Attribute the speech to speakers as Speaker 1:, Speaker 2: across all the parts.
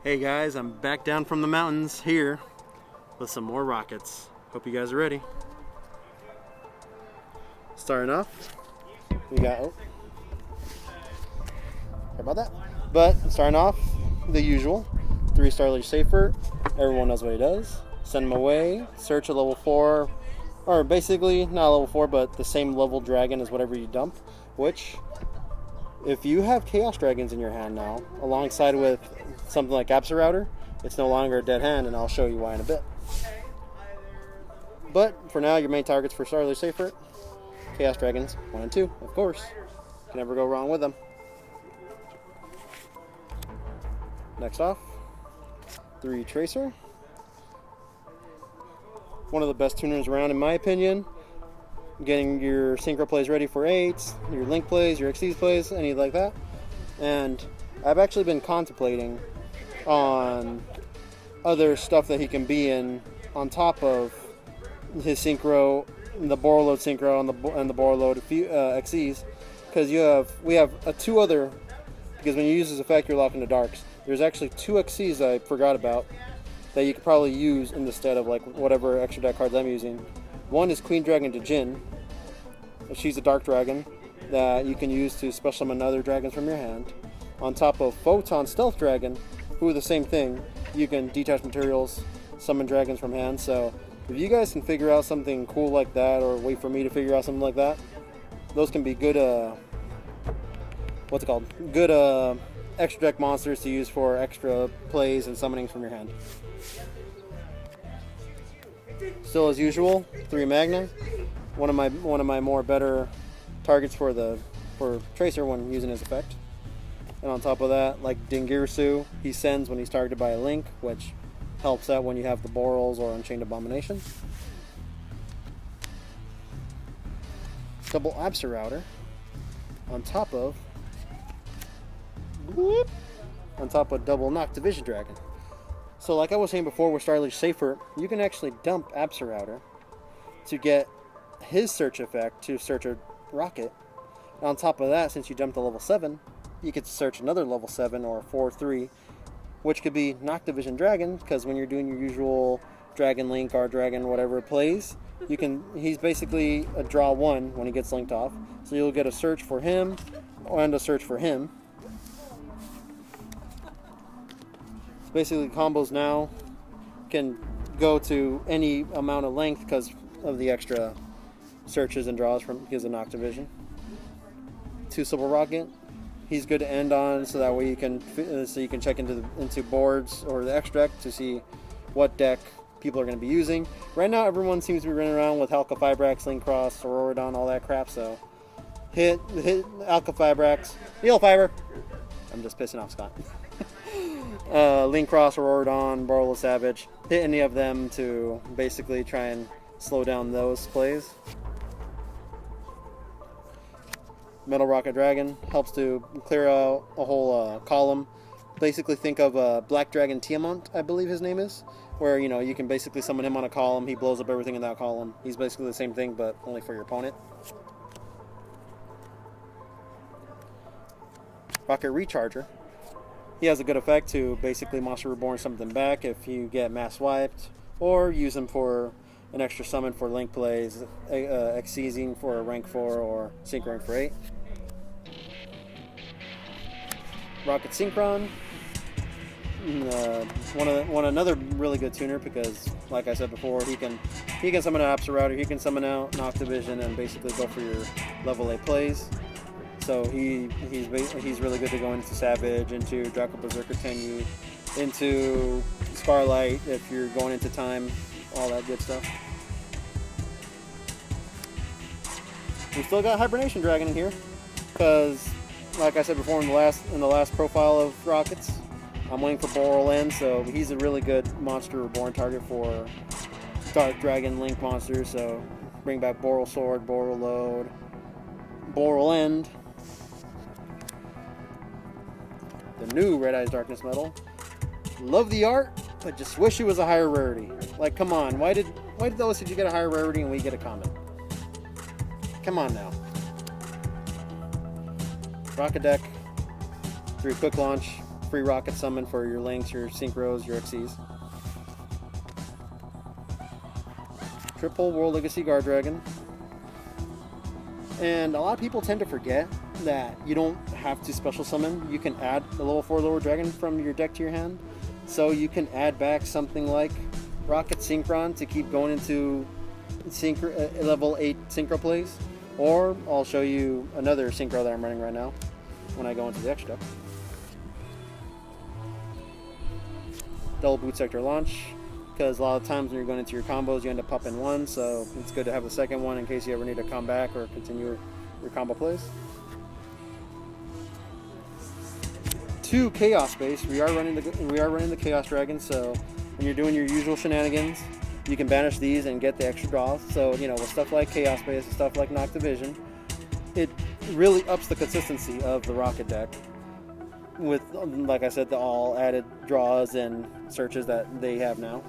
Speaker 1: Hey guys, I'm back down from the mountains here with some more rockets. Hope you guys are ready. Starting off, we got, sorry about that. But starting off, the usual, 3-star Leech Safer. Everyone knows what he does. Send him away, search a level 4, or basically not level 4, but the same level dragon as whatever you dump, which, if you have Chaos Dragons in your hand now, alongside with something like Router, it's no longer a dead hand, and I'll show you why in a bit. But for now, your main targets for Star Leech Safer, Chaos Dragons 1 and 2, of course. Can never go wrong with them. Next off, 3 Tracer. One of the best tuners around in my opinion. Getting your synchro plays ready for 8s, your link plays, your XCs plays, any like that. And I've actually been contemplating on other stuff that he can be in on top of his synchro, the Borreload synchro and the Borreload XCs, because we have 2 other, because when you use this effect you're locked into darks. There's actually 2 XCs I forgot about that you could probably use in the stead of like whatever extra deck cards I'm using. One is Queen Dragon to Jin. She's a dark dragon that you can use to special summon other dragons from your hand. On top of Photon Stealth Dragon, who are the same thing. You can detach materials, summon dragons from hand. So if you guys can figure out something cool like that, or wait for me to figure out something like that, those can be good, Good extra deck monsters to use for extra plays and summonings from your hand. Still as usual, 3 Magna. One of my more better targets for Tracer when using his effect. And on top of that, like Dingirsu, he sends when he's targeted by a link, which helps out when you have the Borals or Unchained Abomination. Double Router on top of double Noct Division Dragon. So like I was saying before with Star Leech Safer, you can actually dump Router to get his search effect to search a rocket. And on top of that, since you dumped a level 7, you could search another level 7 or 4/3, which could be Noct Division Dragon, because when you're doing your usual Dragon Link or Dragon whatever plays, he's basically a draw 1 when he gets linked off. So you'll get a search for him and a search for him. So basically combos now can go to any amount of length because of the extra searches and draws because of Noct Division. 2 Silver Rocket. He's good to end on, so that way you can check into boards or the X deck to see what deck people are going to be using. Right now, everyone seems to be running around with Alka Fibrax, Link Cross, Auroradon, all that crap. So hit Alka Fibrax, Neil Fiber. I'm just pissing off Scott. Link Cross, Auroradon, Borreload Savage. Hit any of them to basically try and slow down those plays. Metal Rocket Dragon helps to clear out a whole column. Basically think of Black Dragon Tiamont, I believe his name is, where you can basically summon him on a column, he blows up everything in that column. He's basically the same thing, but only for your opponent. Rocket Recharger. He has a good effect to basically Monster Reborn something back if you get mass wiped, or use him for an extra summon for link plays, Xyzing for a rank 4 or Synchron for 8. Rocket Synchron, another really good tuner because, like I said before, he can summon out Router, he can summon out Noct Division, and basically go for your level 8 plays. So he's really good to go into Savage, into Draco Berserker Tenyu, into Scarlight if you're going into time, all that good stuff. We still got Hibernation Dragon in here because, like I said before in the last profile of Rockets, I'm waiting for Boral End, so he's a really good Monster Reborn target for Dark Dragon Link monsters. So bring back Boral Sword, Boral Load, Boral End. The new Red Eyes Darkness Metal. Love the art, but just wish it was a higher rarity. Like, come on, why did those get a higher rarity and we get a common? Come on now. Rocket Deck, 3 Quick Launch, free rocket summon for your links, your synchros, your XCs. Triple World Legacy Guard Dragon. And a lot of people tend to forget that you don't have to special summon. You can add a level 4 lower dragon from your deck to your hand. So you can add back something like Rocket Synchron to keep going into level 8 synchro plays. Or I'll show you another synchro that I'm running right now when I go into the extra deck. Double Boot Sector Launch, because a lot of times when you're going into your combos you end up popping one, so it's good to have the second one in case you ever need to come back or continue your combo plays. 2 Chaos Base. We are running the Chaos Dragon, so when you're doing your usual shenanigans, you can banish these and get the extra draws. So, you know, with stuff like Chaos Base and stuff like Noctivision, it really ups the consistency of the Rocket deck with, like I said, the all added draws and searches that they have now.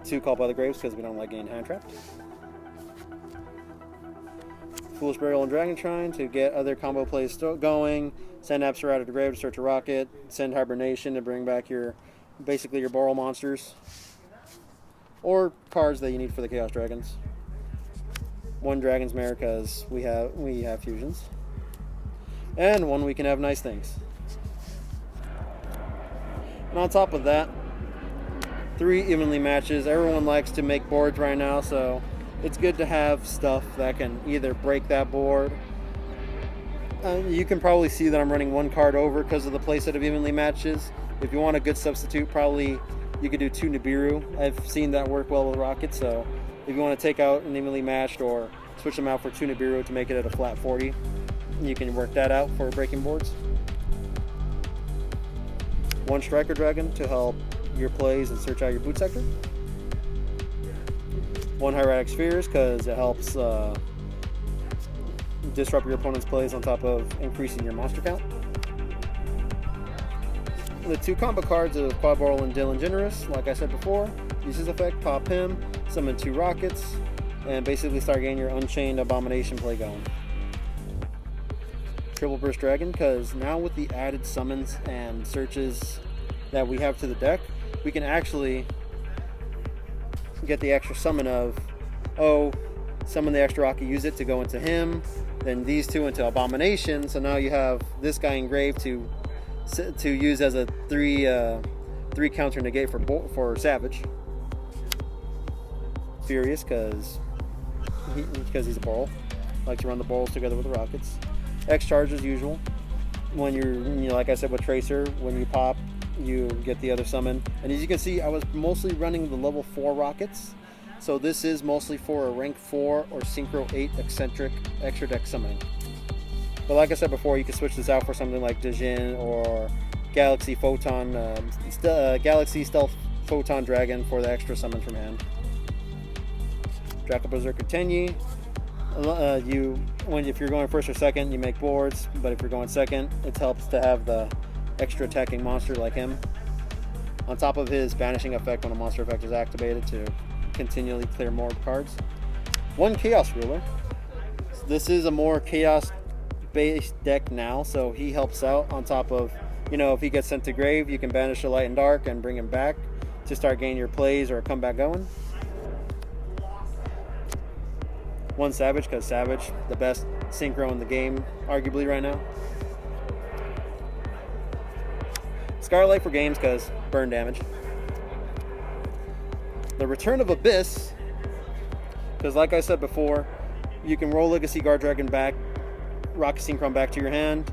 Speaker 1: 2 Called by the Graves because we don't like getting hand trapped. Foolish Burial and Dragon Shrine to get other combo plays going. Send Absor out of the grave to search a rocket. Send Hibernation to bring back basically your Boral monsters. Or cards that you need for the Chaos Dragons. 1 Dragon's Mare because we have fusions. And 1 we can have nice things. And on top of that, 3 evenly matches. Everyone likes to make boards right now, so it's good to have stuff that can either break that board. You can probably see that I'm running 1 card over because of the playset of evenly matches. If you want a good substitute, probably you could do 2 Nibiru. I've seen that work well with Rockets, so if you want to take out an evenly matched or switch them out for 2 Nibiru to make it at a flat 40, you can work that out for breaking boards. 1 Striker Dragon to help your plays and search out your boot sector. 1 Hieratic Spheres because it helps disrupt your opponent's plays on top of increasing your monster count. The 2 combo cards of Quad Boral and Dylan Generous, like I said before, use his effect, pop him, summon 2 Rockets, and basically start getting your Unchained Abomination play going. Triple Burst Dragon because now with the added summons and searches that we have to the deck, we can actually get the extra summon of, summon the extra rocket, use it to go into him, then these 2 into Abomination, so now you have this guy engraved to use as a 3 counter negate for Savage. Furious because he's a Boral. Like to run the Borals together with the Rockets. X charge as usual. When you're like I said with Tracer, when you pop, you get the other summon. And as you can see, I was mostly running the level 4 Rockets. So this is mostly for a rank 4 or Synchro 8 eccentric extra deck summoning. But like I said before, you can switch this out for something like Djinn or Galaxy Stealth Photon Dragon for the extra summon from hand. Draco Berserker Tenyi. If you're going first or second, you make boards, but if you're going second, it helps to have the extra attacking monster like him. On top of his banishing effect when a monster effect is activated to continually clear more cards. 1 Chaos Ruler. This is a more chaos based deck now, so he helps out on top of, if he gets sent to grave, you can banish a Light and Dark and bring him back to start getting your plays or come back going. 1 Savage, because Savage, the best synchro in the game, arguably right now. Scarlight for games, because burn damage. The Return of Abyss, because like I said before, you can roll Legacy Guard Dragon back, Rocket Synchron back to your hand,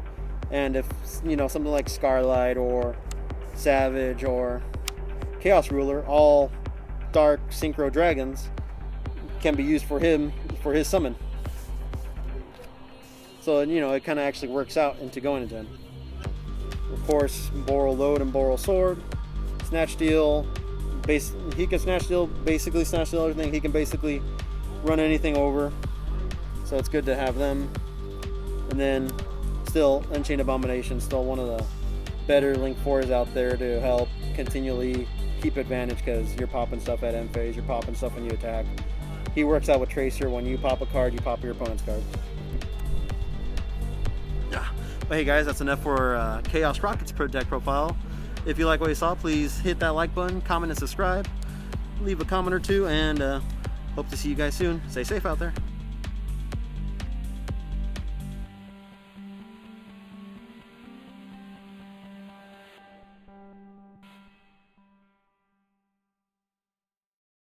Speaker 1: and if, something like Scarlight or Savage or Chaos Ruler, all dark synchro dragons, can be used for his summon. So, it kind of actually works out into going into him. Of course, Boral Load and Boral Sword. Snatch Steal. He can Snatch Steal, basically Snatch Steal everything. He can basically run anything over. So it's good to have them. And then, still, Unchained Abomination, still one of the better Link 4s out there to help continually keep advantage because you're popping stuff at end phase, you're popping stuff when you attack. He works out with Tracer. When you pop a card, you pop your opponent's card. Yeah. But hey guys, that's enough for Chaos Rockets Pro Deck profile. If you like what you saw, please hit that like button, comment and subscribe. Leave a comment or two, and hope to see you guys soon. Stay safe out there.